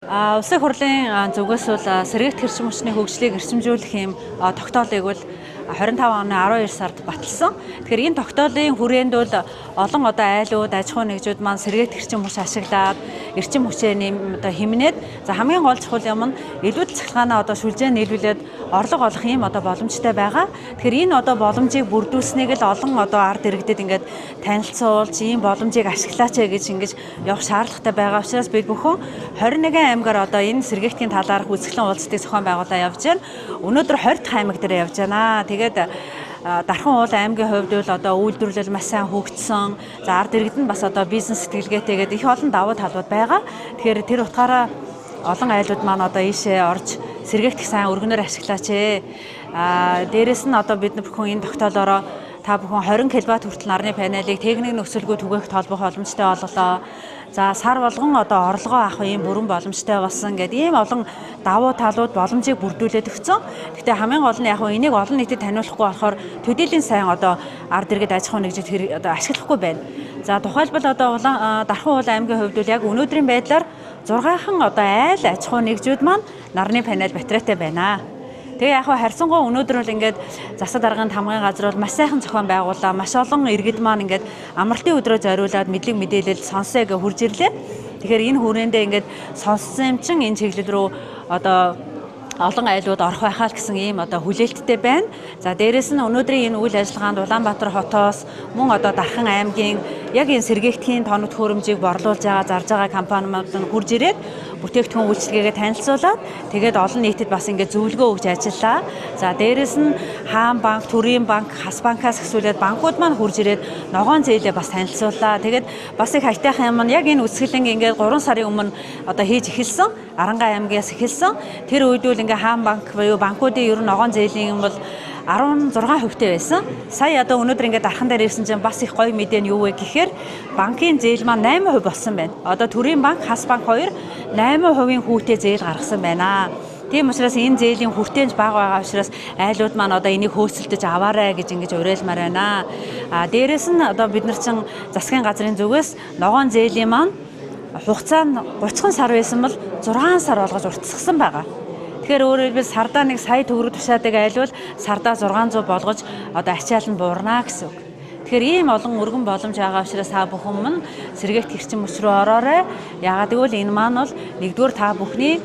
Улсын хурлын зүгээс бол сэргээгт хэрчим хүчний хөгжлийг эрчимжүүлэх юм тогтоолыг бол 25 оны 12 сард баталсан. Тэгэхээр энэ тогтоолын хүрээнд бол олон айлууд, аж ахуй нэгжүүд маань сэргээгт хэрчим хүч ашиглаад эрчим хүчээ хэмнээд хамгийн гол чухал юм нь илүүд цахилгаанаа шүлжээ нийлүүлээд орлого олох юм боломжтой байгаа. Тэгэхээр энэ боломжийг бүрдүүлснийг л олон ард иргэдэд ингээд танилцуулж ийм боломжийг ашиглаач гэж ингэж явах шаардлагатай байгаа учраас бид бүхэн 21 аймгаар энэ сэргээгтийн талаарх үзэсгэлэн уулзалтыг зохион байгуулаад явж байна. Өнөөдөр 20 дахь аймаг дээр явж байна. Тэгээд Дархан уул аймгийн хувьд бол үйлдвэрлэл маш сайн хөгжсөн. За ард иргэд нь бас бизнес сэтгэлгээтэйгээд их олон давуу талууд байгаа. Тэгэхээр тэр утгаараа олон айлууд маань ийшээ орж сэргээгт их сайн өргөнөөр ашиглаач ээ. Дээрэс нь бид бүхэн энэ тогтоолоороо та бүхэн 20 кВт хүртэл нарны панелыг техник нөхцөлгүй түгээх холбох боломжтой болголоо. За сар болгон орлогоо авах ийм бүрэн боломжтой болсон гэдэг ийм олон давуу талууд боломжийг бүрдүүлээд өгсөн. Гэхдээ хамгийн гол нь энийг олон нийтэд таниулахгүй болохоор төдийлөн сайн ард иргэд аж ахуй нэгжид ашиглахгүй байна. За тухайлбал Дархан уул аймгийн хувьд яг өнөөдрийн байдлаар 6хан айл аж ахуй нэгжүүд маань нарны панел батарейтай байна. Тэгээ харьцангуй өнөөдөр бол ингээд засаг даргын хамгаалын газар бол маш сайхан зохион байгууллаа. Маш олон иргэд маань ингээд амралтын өдрөө зориулаад мэдлэг мэдээлэл сонсоё гэж хурж ирлээ. Тэгэхээр энэ хүрээндээ ингээд сонссон юм чин энэ чиглэл рүү олон айлууд орох байхаа л гэсэн ийм хүлээлттэй байна. За дээрэс нь өнөөдрийн энэ үйл ажиллагаанд Улаанбаатар хотоос мөн Дархан аймгийн яг энэ сэргээгтийн тоног төхөөрөмжийг борлуулж байгаа зарж байгаа компаниуд нь хурж ирээд бүтээгдэхүүн үйлчилгээгээ танилцуулаад тэгээд олон нийтэд бас ингээд зөвлөгөө өгч ажиллаа. За дээрэс нь Хаан банк, Төрийн банк, Хас банкаас эхлүүлээд банкуд маань хурж ирээд ногоон зээлээ бас танилцуулаа. Тэгээд бас их хайтайхан юм нь яг энэ үсгэлэн ингээд 3 сарын өмнө хийж эхэлсэн. Арангаа аймгаас эхэлсэн. Тэр үед бол ингээд Хаан банк буюу банкуудын ер нь ногоон зээлийн бол 16% байсан. Сая өнөөдөр ингээд Дархан дээр ирсэн чинь бас их гоё мэдээ нь юу вэ гэхээр банкын зээл маань 8% болсон байна. Төрийн банк, Хас банк хоёр 8% хүүтэй зээл гаргасан байна. Тийм учраас энэ зээлийн хүртээнж бага байгаа учраас айлууд маань энийг хөөцөлдөж аваарай гэж ингэж уриалмаар байна. Дээрэс нь бид нар чинь засгийн газрын зүгээс ногоон зээлийн маань хугацаа нь 30 сар байсан бол 6 сар болгож уртасгсан байгаа. Тэгэхээр өөрөөр хэлбэл сардаа 1 сая төгрөг тушаадаг айлвал сардаа 600 болгож ачаал нь буурна гэсэн үг. Тэгэхээр ийм олон өргөн боломж байгаа учраас та бүхэн мань сэргээгт эрчим хүч рүү ороорой. Яагаад гэвэл энэ маань бол нэгдүгээр та бүхний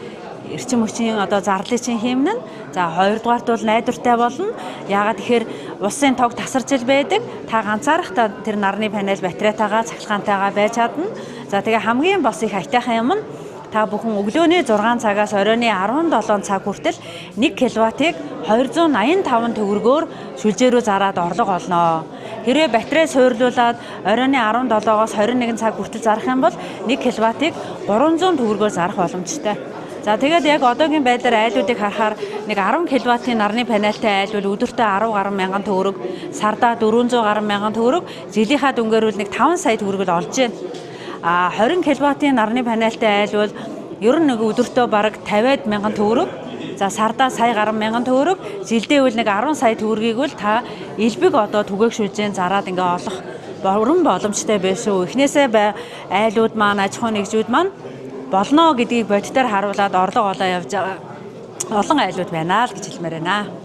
эрчим хүчийн зарлыг чинь хэмнэн. За хоёрдугаарт бол найдвартай болно. Яагаад тэгэхээр улсын тог тасарч байдаг. Та ганцаархтаа тэр нарны панел батарейтайгаа цахилгаантайгаа байж чадна. За тэгээ хамгийн бас их хайтайхан юм нь та бүхэн өглөөний 6 цагаас оройны 17 цаг хүртэл 1 кВт-ыг 285 төгрөгөөр шүлжээ рүү зараад орлого олноо. Хэрвээ батарей суйрлуулад оройны 17-оос 21 цаг хүртэл зарах юм бол 1 кВт-ыг 300 төгрөгөөр зарах боломжтой. За тэгээд яг одоогийн байдлаар айлуудыг харахаар нэг 10 кВт-ийн нарны панелтай айл бол өдөртөө 10 гаруй мянган төгрөг, сардаа 400 гаруй мянган төгрөг, жилийнхаа дүнгээр бол нэг 5 сая төгрөг олж байна. 20 кВт-ийн нарны панелтай айл бол ер нь өдөртөө бараг 50 мянган төгрөг. За сардаа сая гаруй мянган төгрөг, жилдээ бол нэг 10 сая төгрөгийг бол та элбэг түгээх шүлжээнд зараад ингээ олох бүрэн боломжтой байсан. Эхнээсээ айлууд маань аж ахуй нэгжүүд маань болно гэдгийг бодитоор харуулад орлого олоо явж байгаа олон айлууд байна л гэж хэлмээр байна.